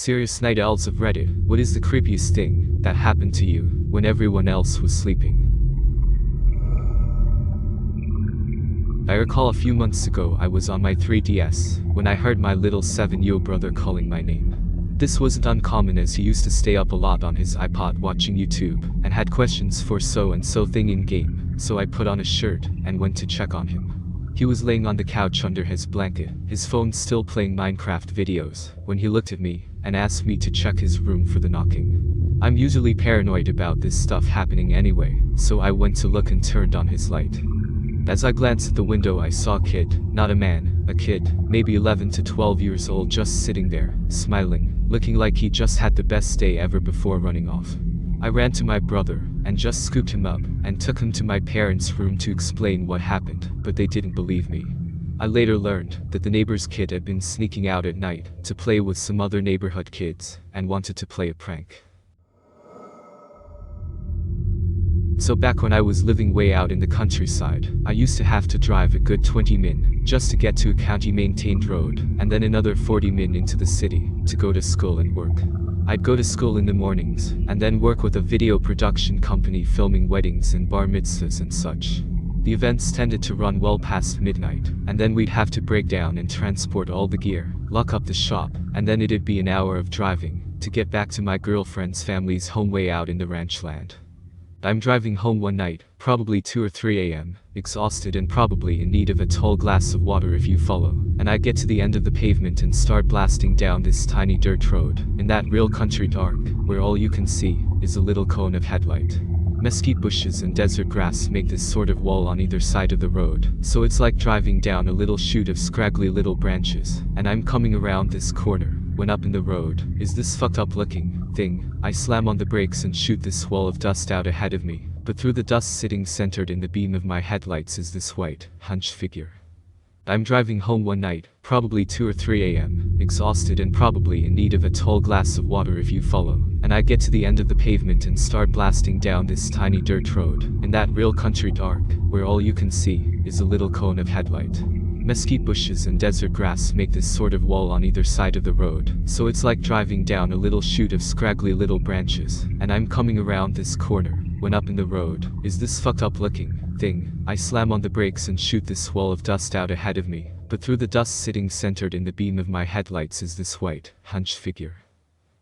Serious night owls of Reddit, what is the creepiest thing that happened to you when everyone else was sleeping? I recall a few months ago I was on my 3DS when I heard my little 7-year-old brother calling my name. This wasn't uncommon as he used to stay up a lot on his iPod watching YouTube and had questions for so and so thing in game, so I put on a shirt and went to check on him. He was laying on the couch under his blanket, his phone still playing Minecraft videos, when he looked at me and asked me to check his room for the knocking. I'm usually paranoid about this stuff happening anyway, so I went to look and turned on his light. As I glanced at the window I saw a kid, not a man, a kid, maybe 11 to 12 years old, just sitting there, smiling, looking like he just had the best day ever before running off. I ran to my brother and just scooped him up and took him to my parents' room to explain what happened, but they didn't believe me. I later learned that the neighbor's kid had been sneaking out at night to play with some other neighborhood kids and wanted to play a prank. So back when I was living way out in the countryside, I used to have to drive a good 20 min just to get to a county-maintained road, and then another 40 min into the city to go to school and work. I'd go to school in the mornings, and then work with a video production company filming weddings and bar mitzvahs and such. The events tended to run well past midnight, and then we'd have to break down and transport all the gear, lock up the shop, and then it'd be an hour of driving to get back to my girlfriend's family's home way out in the ranch land. I'm driving home one night, probably 2 or 3 a.m., exhausted and probably in need of a tall glass of water if you follow, and I get to the end of the pavement and start blasting down this tiny dirt road, in that real country dark, where all you can see is a little cone of headlight. Mesquite bushes and desert grass make this sort of wall on either side of the road, so it's like driving down a little chute of scraggly little branches, and I'm coming around this corner, when up in the road is this fucked up looking thing. I slam on the brakes and shoot this wall of dust out ahead of me, but through the dust sitting centered in the beam of my headlights is this white, hunched figure. I'm driving home one night, probably 2 or 3 a.m., exhausted and probably in need of a tall glass of water if you follow, and I get to the end of the pavement and start blasting down this tiny dirt road, in that real country dark, where all you can see is a little cone of headlight. Mesquite bushes and desert grass make this sort of wall on either side of the road, so it's like driving down a little chute of scraggly little branches, and I'm coming around this corner, when up in the road is this fucked up looking thing. I slam on the brakes and shoot this wall of dust out ahead of me, but through the dust sitting centered in the beam of my headlights is this white, hunched figure.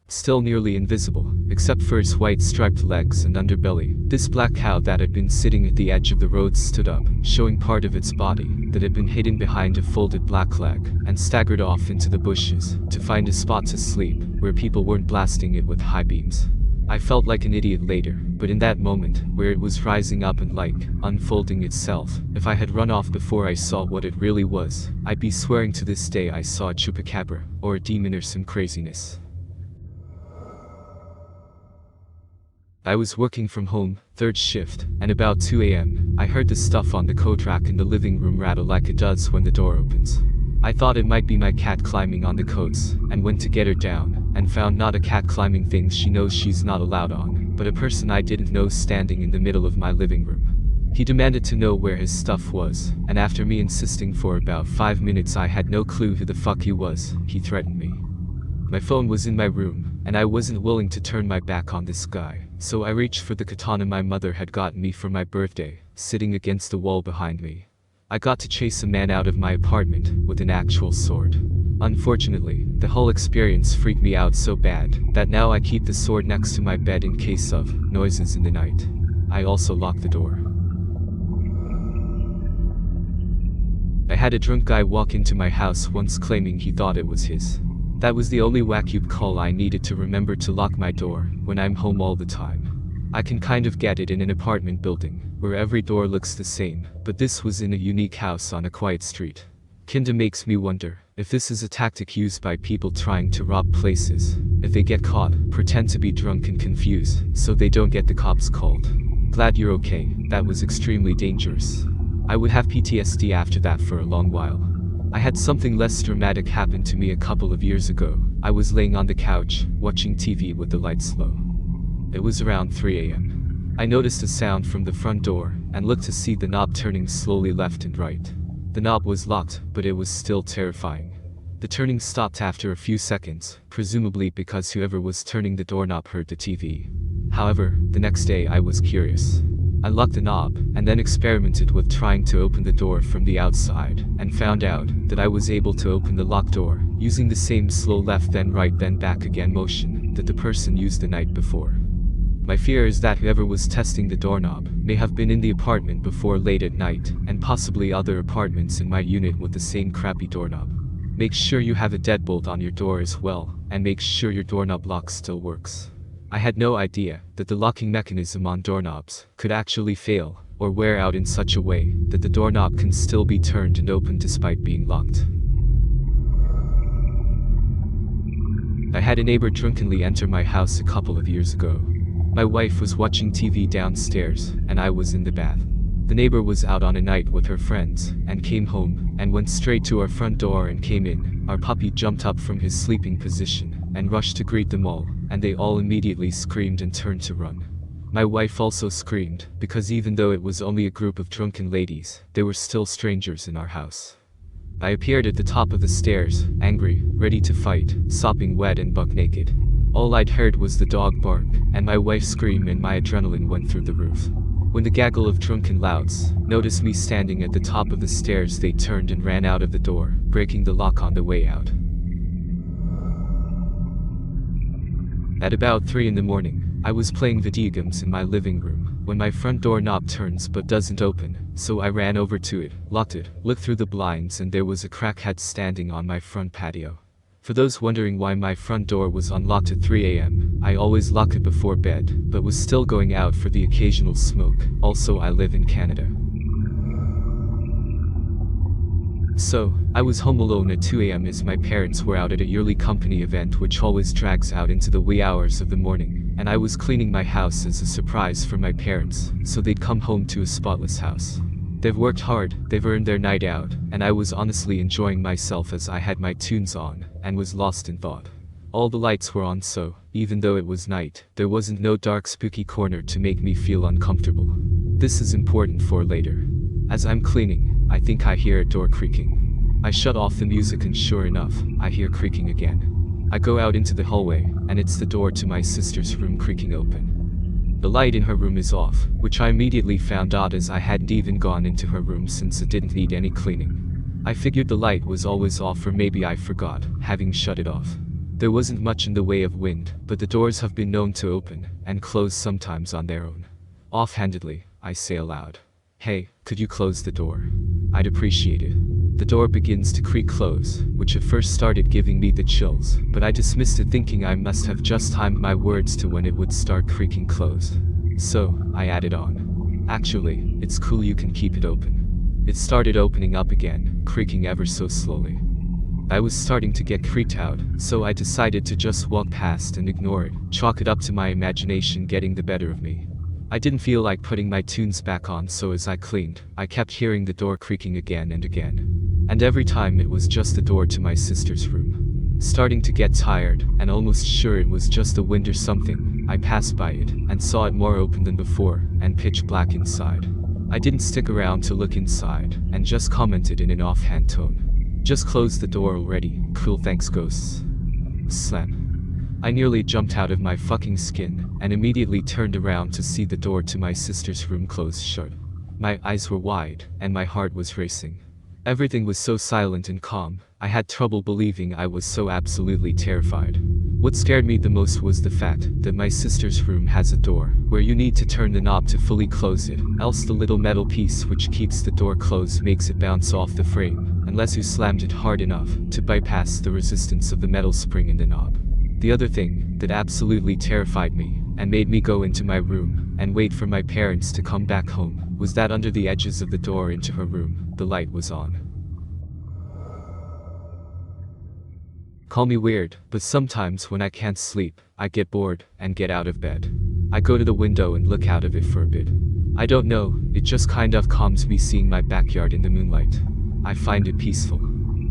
Still nearly invisible, except for its white striped legs and underbelly. This black cow that had been sitting at the edge of the road stood up, showing part of its body that had been hidden behind a folded black leg, and staggered off into the bushes to find a spot to sleep, where people weren't blasting it with high beams. I felt like an idiot later, but in that moment, where it was rising up and like, unfolding itself, if I had run off before I saw what it really was, I'd be swearing to this day I saw a chupacabra, or a demon or some craziness. I was working from home, third shift, and about 2 a.m., I heard the stuff on the coat rack in the living room rattle like it does when the door opens. I thought it might be my cat climbing on the coats, and went to get her down, and found not a cat climbing things she knows she's not allowed on, but a person I didn't know standing in the middle of my living room. He demanded to know where his stuff was, and after me insisting for about 5 minutes I had no clue who the fuck he was, he threatened me. My phone was in my room, and I wasn't willing to turn my back on this guy, so I reached for the katana my mother had gotten me for my birthday, sitting against the wall behind me. I got to chase a man out of my apartment with an actual sword. Unfortunately, the whole experience freaked me out so bad that now I keep the sword next to my bed in case of noises in the night. I also locked the door. I had a drunk guy walk into my house once claiming he thought it was his. That was the only whack-up call I needed to remember to lock my door when I'm home all the time. I can kind of get it in an apartment building, where every door looks the same, but this was in a unique house on a quiet street. Kinda makes me wonder if this is a tactic used by people trying to rob places. If they get caught, pretend to be drunk and confused, so they don't get the cops called. Glad you're okay, that was extremely dangerous. I would have PTSD after that for a long while. I had something less dramatic happen to me a couple of years ago. I was laying on the couch, watching TV with the lights low. It was around 3 a.m. I noticed a sound from the front door, and looked to see the knob turning slowly left and right. The knob was locked, but it was still terrifying. The turning stopped after a few seconds, presumably because whoever was turning the doorknob heard the TV. However, the next day I was curious. I locked the knob, and then experimented with trying to open the door from the outside, and found out that I was able to open the locked door, using the same slow left then right then back again motion that the person used the night before. My fear is that whoever was testing the doorknob may have been in the apartment before late at night, and possibly other apartments in my unit with the same crappy doorknob. Make sure you have a deadbolt on your door as well, and make sure your doorknob lock still works. I had no idea that the locking mechanism on doorknobs could actually fail or wear out in such a way that the doorknob can still be turned and opened despite being locked. I had a neighbor drunkenly enter my house a couple of years ago. My wife was watching TV downstairs, and I was in the bath. The neighbor was out on a night with her friends, and came home, and went straight to our front door and came in. Our puppy jumped up from his sleeping position, and rushed to greet them all, and they all immediately screamed and turned to run. My wife also screamed, because even though it was only a group of drunken ladies, they were still strangers in our house. I appeared at the top of the stairs, angry, ready to fight, sopping wet and buck naked. All I'd heard was the dog bark, and my wife scream, and my adrenaline went through the roof. When the gaggle of drunken louds noticed me standing at the top of the stairs, they turned and ran out of the door, breaking the lock on the way out. At about 3 in the morning, I was playing video games in my living room, when my front door knob turns but doesn't open, so I ran over to it, locked it, looked through the blinds, and there was a crackhead standing on my front patio. For those wondering why my front door was unlocked at 3 a.m., I always lock it before bed, but was still going out for the occasional smoke. Also, I live in Canada. So, I was home alone at 2 a.m. as my parents were out at a yearly company event which always drags out into the wee hours of the morning, and I was cleaning my house as a surprise for my parents, so they'd come home to a spotless house. They've worked hard, they've earned their night out, and I was honestly enjoying myself as I had my tunes on, and was lost in thought. All the lights were on, so, even though it was night, there wasn't no dark spooky corner to make me feel uncomfortable. This is important for later. As I'm cleaning, I think I hear a door creaking. I shut off the music and sure enough, I hear creaking again. I go out into the hallway, and it's the door to my sister's room creaking open. The light in her room is off, which I immediately found out as I hadn't even gone into her room since it didn't need any cleaning. I figured the light was always off, or maybe I forgot, having shut it off. There wasn't much in the way of wind, but the doors have been known to open and close sometimes on their own. Offhandedly, I say aloud, "Hey, could you close the door? I'd appreciate it." The door begins to creak close, which at first started giving me the chills, but I dismissed it thinking I must have just timed my words to when it would start creaking close. So, I added on, "Actually, it's cool, you can keep it open." It started opening up again, creaking ever so slowly. I was starting to get creeped out, so I decided to just walk past and ignore it, chalk it up to my imagination getting the better of me. I didn't feel like putting my tunes back on, so as I cleaned, I kept hearing the door creaking again and again. And every time it was just the door to my sister's room. Starting to get tired, and almost sure it was just a wind or something, I passed by it, and saw it more open than before, and pitch black inside. I didn't stick around to look inside, and just commented in an offhand tone, "Just close the door already, cool thanks ghosts." Slam. I nearly jumped out of my fucking skin, and immediately turned around to see the door to my sister's room closed shut. My eyes were wide, and my heart was racing. Everything was so silent and calm, I had trouble believing I was so absolutely terrified. What scared me the most was the fact that my sister's room has a door, where you need to turn the knob to fully close it, else the little metal piece which keeps the door closed makes it bounce off the frame, unless you slammed it hard enough to bypass the resistance of the metal spring in the knob. The other thing that absolutely terrified me, and made me go into my room, and wait for my parents to come back home, was that under the edges of the door into her room, the light was on. Call me weird, but sometimes when I can't sleep, I get bored, and get out of bed. I go to the window and look out of it for a bit. I don't know, it just kind of calms me seeing my backyard in the moonlight. I find it peaceful.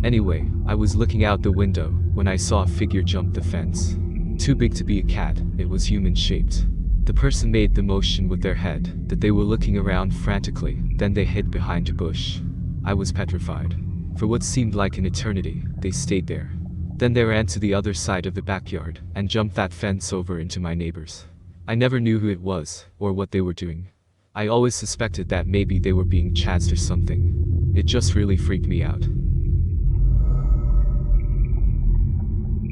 Anyway, I was looking out the window, when I saw a figure jump the fence. Too big to be a cat, it was human-shaped. The person made the motion with their head, that they were looking around frantically, then they hid behind a bush. I was petrified. For what seemed like an eternity, they stayed there. Then they ran to the other side of the backyard, and jumped that fence over into my neighbor's. I never knew who it was, or what they were doing. I always suspected that maybe they were being chased or something. It just really freaked me out.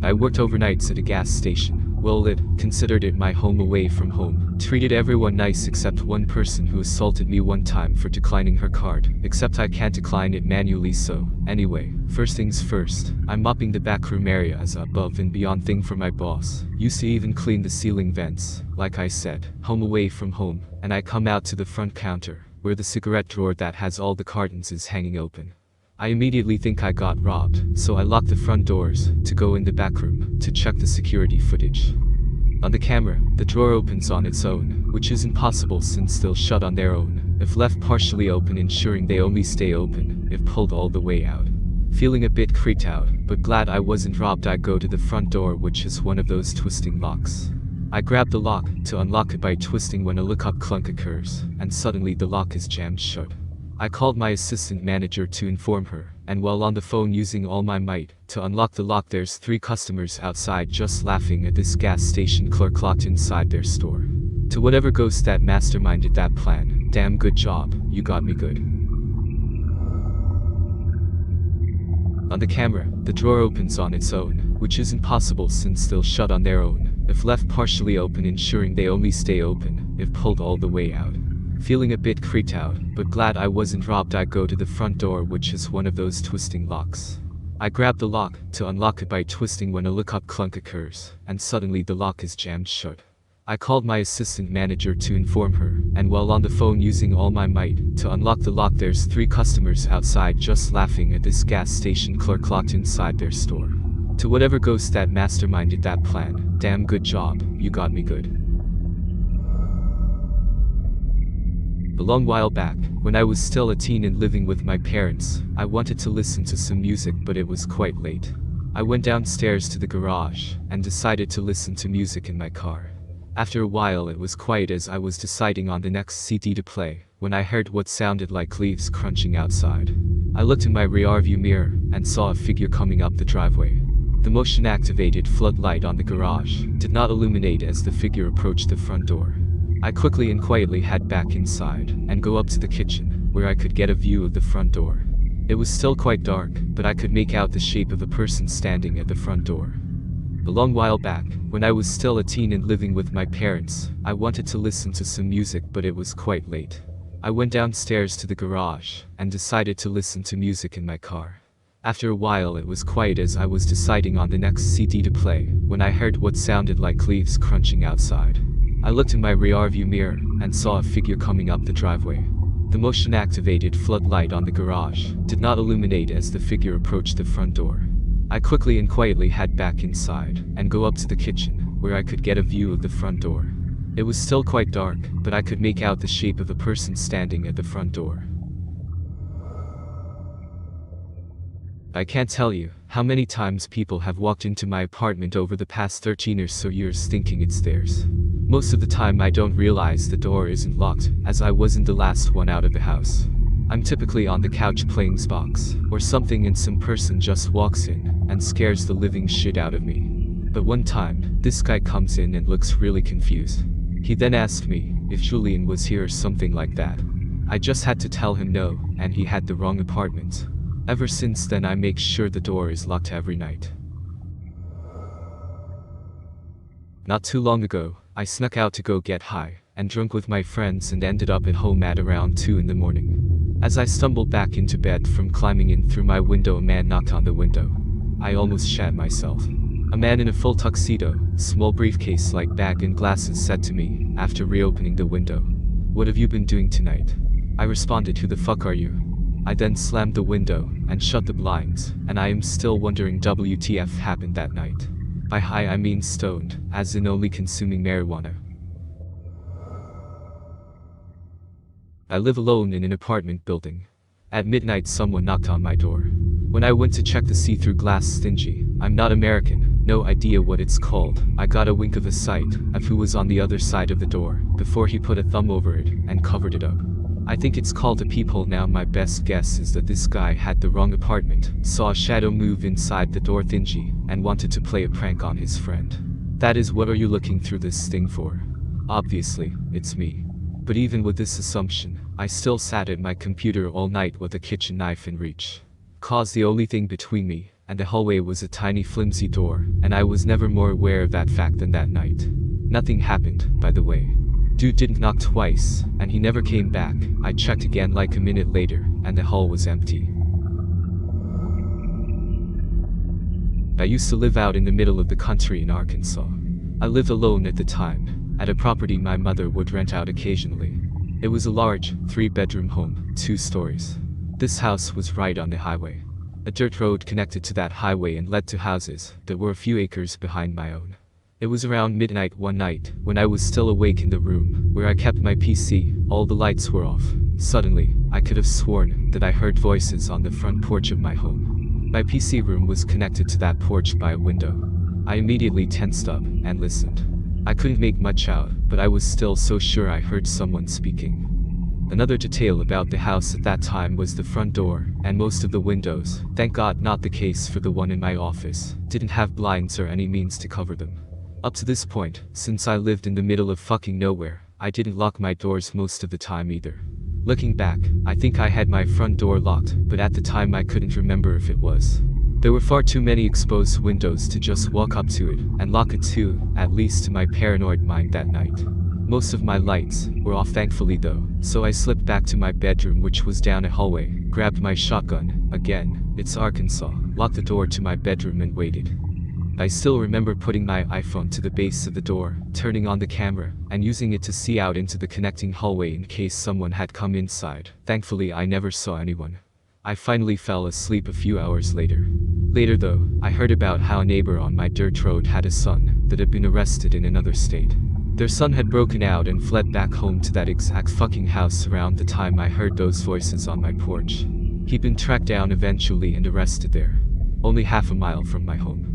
I worked overnights at a gas station. Well lit, considered it my home away from home. Treated everyone nice except one person who assaulted me one time for declining her card. Except I can't decline it manually, so anyway, first things first, I'm mopping the back room area as a above and beyond thing for my boss. Used to even clean the ceiling vents. Like I said, home away from home, and I come out to the front counter, where the cigarette drawer that has all the cartons is hanging open. I immediately think I got robbed, so I lock the front doors, to go in the back room, to check the security footage. On the camera, the drawer opens on its own, which isn't possible since they'll shut on their own, if left partially open, ensuring they only stay open, if pulled all the way out. Feeling a bit creeped out, but glad I wasn't robbed, I go to the front door, which is one of those twisting locks. I grab the lock, to unlock it by twisting when a look-up clunk occurs, and suddenly the lock is jammed shut. I called my assistant manager to inform her, and while on the phone using all my might to unlock the lock, there's 3 customers outside just laughing at this gas station clerk locked inside their store. To whatever ghost that masterminded that plan, damn good job, you got me good. On the camera, the drawer opens on its own, which isn't possible since they'll shut on their own, if left partially open, ensuring they only stay open, if pulled all the way out. Feeling a bit creeped out, but glad I wasn't robbed, I go to the front door, which is one of those twisting locks. I grab the lock, to unlock it by twisting when a look-up clunk occurs, and suddenly the lock is jammed shut. I called my assistant manager to inform her, and while on the phone using all my might to unlock the lock, there's 3 customers outside just laughing at this gas station clerk locked inside their store. To whatever ghost that masterminded that plan, damn good job, you got me good. A long while back, when I was still a teen and living with my parents, I wanted to listen to some music, but it was quite late. I went downstairs to the garage, and decided to listen to music in my car. After a while it was quiet as I was deciding on the next CD to play, when I heard what sounded like leaves crunching outside. I looked in my rearview mirror, and saw a figure coming up the driveway. The motion-activated floodlight on the garage did not illuminate as the figure approached the front door. I quickly and quietly head back inside, and go up to the kitchen, where I could get a view of the front door. It was still quite dark, but I could make out the shape of a person standing at the front door. A long while back, when I was still a teen and living with my parents, I wanted to listen to some music, but it was quite late. I went downstairs to the garage, and decided to listen to music in my car. After a while it was quiet as I was deciding on the next CD to play, when I heard what sounded like leaves crunching outside. I looked in my rearview mirror, and saw a figure coming up the driveway. The motion-activated floodlight on the garage did not illuminate as the figure approached the front door. I quickly and quietly head back inside, and go up to the kitchen, where I could get a view of the front door. It was still quite dark, but I could make out the shape of a person standing at the front door. I can't tell you how many times people have walked into my apartment over the past 13 or so years thinking it's theirs. Most of the time I don't realize the door isn't locked, as I wasn't the last one out of the house. I'm typically on the couch playing Xbox or something, and some person just walks in and scares the living shit out of me. But one time, this guy comes in and looks really confused. He then asked me if Julian was here or something like that. I just had to tell him no, and he had the wrong apartment. Ever since then I make sure the door is locked every night. Not too long ago, I snuck out to go get high and drunk with my friends and ended up at home at around 2 in the morning. As I stumbled back into bed from climbing in through my window, a man knocked on the window. I almost shat myself. A man in a full tuxedo, small briefcase-like bag and glasses said to me, after reopening the window, "What have you been doing tonight?" I responded, "Who the fuck are you?" I then slammed the window and shut the blinds, and I am still wondering WTF happened that night. By high I mean stoned, as in only consuming marijuana. I live alone in an apartment building. At midnight someone knocked on my door. When I went to check the see-through glass stingy, I'm not American, no idea what it's called, I got a wink of a sight of who was on the other side of the door, before he put a thumb over it and covered it up. I think it's called a peephole now. My best guess is that this guy had the wrong apartment, saw a shadow move inside the door thingy, and wanted to play a prank on his friend. That is, what are you looking through this thing for? Obviously, it's me. But even with this assumption, I still sat at my computer all night with a kitchen knife in reach. Cause the only thing between me and the hallway was a tiny flimsy door, and I was never more aware of that fact than that night. Nothing happened, by the way. Dude didn't knock twice, and he never came back. I checked again like a minute later, and the hall was empty. I used to live out in the middle of the country in Arkansas. I lived alone at the time, at a property my mother would rent out occasionally. It was a large, 3-bedroom home, 2 stories. This house was right on the highway. A dirt road connected to that highway and led to houses that were a few acres behind my own. It was around midnight one night, when I was still awake in the room where I kept my PC. All the lights were off. Suddenly, I could have sworn that I heard voices on the front porch of my home. My PC room was connected to that porch by a window. I immediately tensed up and listened. I couldn't make much out, but I was still so sure I heard someone speaking. Another detail about the house at that time was the front door, and most of the windows, thank God not the case for the one in my office, didn't have blinds or any means to cover them. Up to this point, since I lived in the middle of fucking nowhere, I didn't lock my doors most of the time either. Looking back, I think I had my front door locked, but at the time I couldn't remember if it was. There were far too many exposed windows to just walk up to it and lock it too, at least to my paranoid mind that night. Most of my lights were off thankfully though, so I slipped back to my bedroom, which was down a hallway, grabbed my shotgun, again, it's Arkansas, locked the door to my bedroom and waited. I still remember putting my iPhone to the base of the door, turning on the camera, and using it to see out into the connecting hallway in case someone had come inside. Thankfully I never saw anyone. I finally fell asleep a few hours later. Later though, I heard about how a neighbor on my dirt road had a son that had been arrested in another state. Their son had broken out and fled back home to that exact fucking house around the time I heard those voices on my porch. He'd been tracked down eventually and arrested there, only half a mile from my home.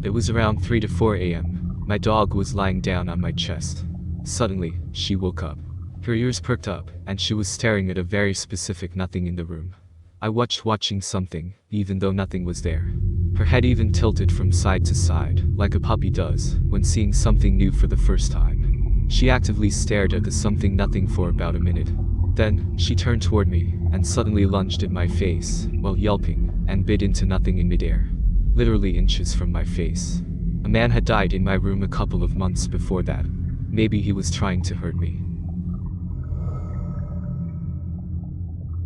It was around 3 to 4 a.m. My dog was lying down on my chest. Suddenly, she woke up. Her ears perked up, and she was staring at a very specific nothing in the room. I watching something, even though nothing was there. Her head even tilted from side to side, like a puppy does when seeing something new for the first time. She actively stared at the something nothing for about a minute. Then, she turned toward me, and suddenly lunged at my face, while yelping, and bit into nothing in midair. Literally inches from my face. A man had died in my room a couple of months before that. Maybe he was trying to hurt me.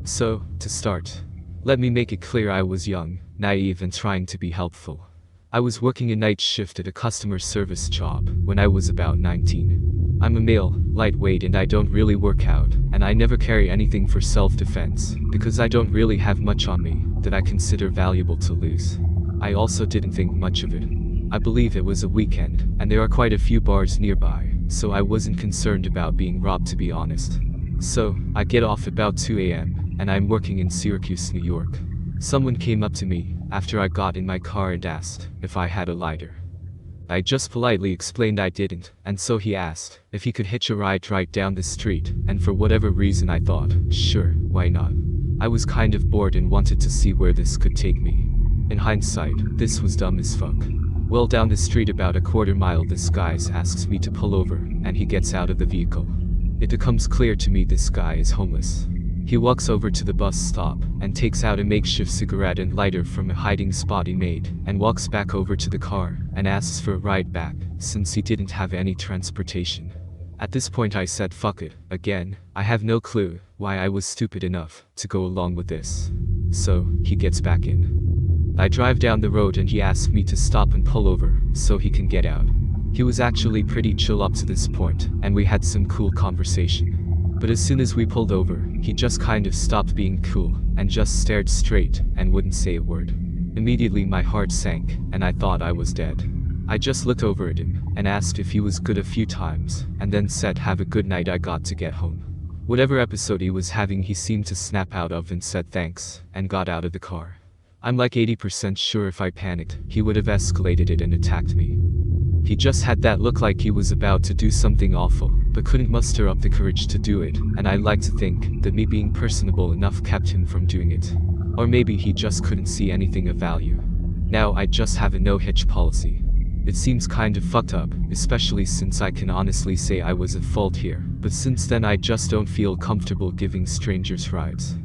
So, to start, let me make it clear I was young, naive and trying to be helpful. I was working a night shift at a customer service job when I was about 19. I'm a male, lightweight, and I don't really work out, and I never carry anything for self-defense, because I don't really have much on me that I consider valuable to lose. I also didn't think much of it. I believe it was a weekend, and there are quite a few bars nearby, so I wasn't concerned about being robbed, to be honest. So, I get off about 2 a.m., and I'm working in Syracuse, New York. Someone came up to me after I got in my car and asked if I had a lighter. I just politely explained I didn't, and so he asked if he could hitch a ride right down the street, and for whatever reason I thought, sure, why not? I was kind of bored and wanted to see where this could take me. In hindsight, this was dumb as fuck. Well, down the street about a quarter mile this guy asks me to pull over, and he gets out of the vehicle. It becomes clear to me this guy is homeless. He walks over to the bus stop, and takes out a makeshift cigarette and lighter from a hiding spot he made, and walks back over to the car, and asks for a ride back, since he didn't have any transportation. At this point I said fuck it, again, I have no clue why I was stupid enough to go along with this. So, he gets back in. I drive down the road and he asks me to stop and pull over, so he can get out. He was actually pretty chill up to this point, and we had some cool conversation. But as soon as we pulled over, he just kind of stopped being cool, and just stared straight, and wouldn't say a word. Immediately my heart sank, and I thought I was dead. I just looked over at him, and asked if he was good a few times, and then said have a good night. I got to get home. Whatever episode he was having he seemed to snap out of and said thanks, and got out of the car. I'm like 80% sure if I panicked, he would have escalated it and attacked me. He just had that look like he was about to do something awful, but couldn't muster up the courage to do it, and I like to think that me being personable enough kept him from doing it. Or maybe he just couldn't see anything of value. Now I just have a no-hitch policy. It seems kind of fucked up, especially since I can honestly say I was at fault here, but since then I just don't feel comfortable giving strangers rides.